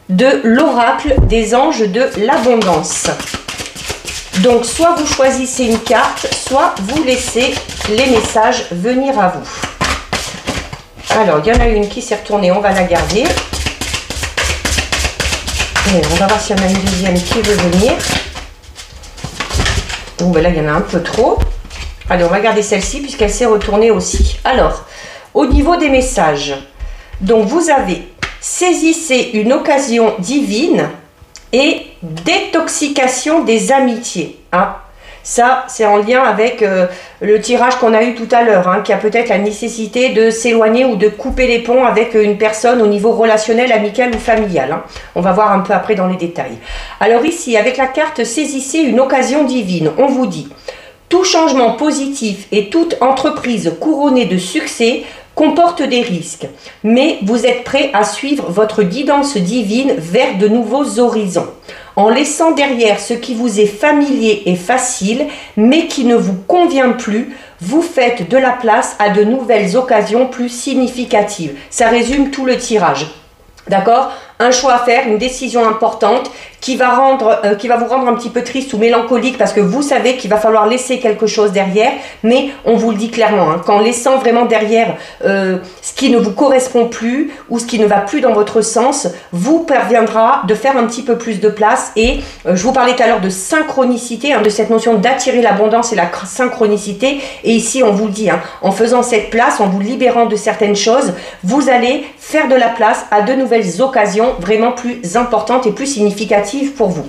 de l'oracle des anges de l'abondance. Donc, soit vous choisissez une carte, soit vous laissez les messages venir à vous. Alors, il y en a une qui s'est retournée, on va la garder. Et on va voir s'il y en a une deuxième qui veut venir. Bon, ben là, il y en a un peu trop. Allez, on va garder celle-ci puisqu'elle s'est retournée aussi. Alors, au niveau des messages, donc vous avez « Saisissez une occasion divine » et détoxication des amitiés. Hein. Ça, c'est en lien avec le tirage qu'on a eu tout à l'heure, hein, qui a peut-être la nécessité de s'éloigner ou de couper les ponts avec une personne au niveau relationnel, amical ou familial. Hein. On va voir un peu après dans les détails. Alors ici, avec la carte « Saisissez une occasion divine », on vous dit « Tout changement positif et toute entreprise couronnée de succès comporte des risques, mais vous êtes prêt à suivre votre guidance divine vers de nouveaux horizons. En laissant derrière ce qui vous est familier et facile, mais qui ne vous convient plus, vous faites de la place à de nouvelles occasions plus significatives. » Ça résume tout le tirage. D'accord? Un choix à faire, une décision importante qui va vous rendre un petit peu triste ou mélancolique parce que vous savez qu'il va falloir laisser quelque chose derrière, mais on vous le dit clairement, hein, qu'en laissant vraiment derrière ce qui ne vous correspond plus ou ce qui ne va plus dans votre sens, vous parviendra de faire un petit peu plus de place et je vous parlais tout à l'heure de synchronicité, hein, de cette notion d'attirer l'abondance et la synchronicité, et ici on vous le dit, hein, en faisant cette place, en vous libérant de certaines choses, vous allez faire de la place à de nouvelles occasions vraiment plus importantes et plus significatives pour vous.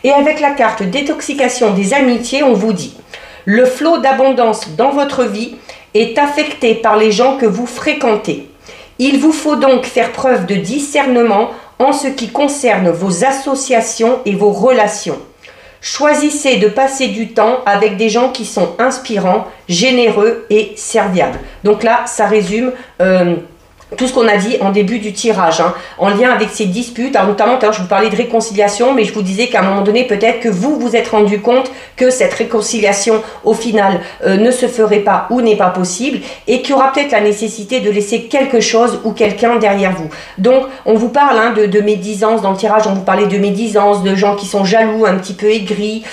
Et avec la carte détoxication des amitiés, on vous dit le flot d'abondance dans votre vie est affecté par les gens que vous fréquentez. Il vous faut donc faire preuve de discernement en ce qui concerne vos associations et vos relations. Choisissez de passer du temps avec des gens qui sont inspirants, généreux et serviables. Donc là, ça résume tout ce qu'on a dit en début du tirage, hein, en lien avec ces disputes. Alors notamment, tout à l'heure, je vous parlais de réconciliation, mais je vous disais qu'à un moment donné, peut-être que vous vous êtes rendu compte que cette réconciliation, au final, ne se ferait pas ou n'est pas possible, et qu'il y aura peut-être la nécessité de laisser quelque chose ou quelqu'un derrière vous. Donc, on vous parle hein, de médisance dans le tirage, on vous parlait de médisance, de gens qui sont jaloux, un petit peu aigris,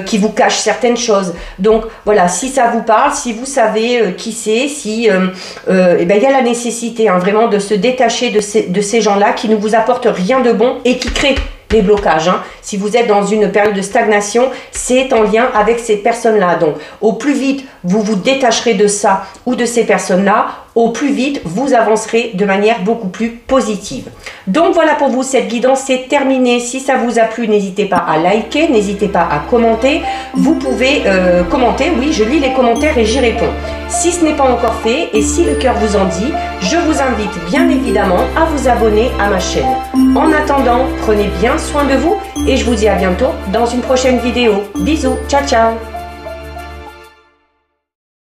qui vous cachent certaines choses. Donc, voilà, si ça vous parle, si vous savez qui c'est, si eh ben, y a la nécessité, hein, vraiment de se détacher de ces gens-là qui ne vous apportent rien de bon et qui créent des blocages. Hein. Si vous êtes dans une période de stagnation, c'est en lien avec ces personnes-là. Donc, au plus vite vous vous détacherez de ça ou de ces personnes-là, au plus vite vous avancerez de manière beaucoup plus positive. Donc voilà pour vous, cette guidance c'est terminé. Si ça vous a plu, n'hésitez pas à liker, n'hésitez pas à commenter. Vous pouvez commenter, oui, je lis les commentaires et j'y réponds. Si ce n'est pas encore fait et si le cœur vous en dit, je vous invite bien évidemment à vous abonner à ma chaîne. En attendant, prenez bien soin de vous et je vous dis à bientôt dans une prochaine vidéo. Bisous, ciao ciao.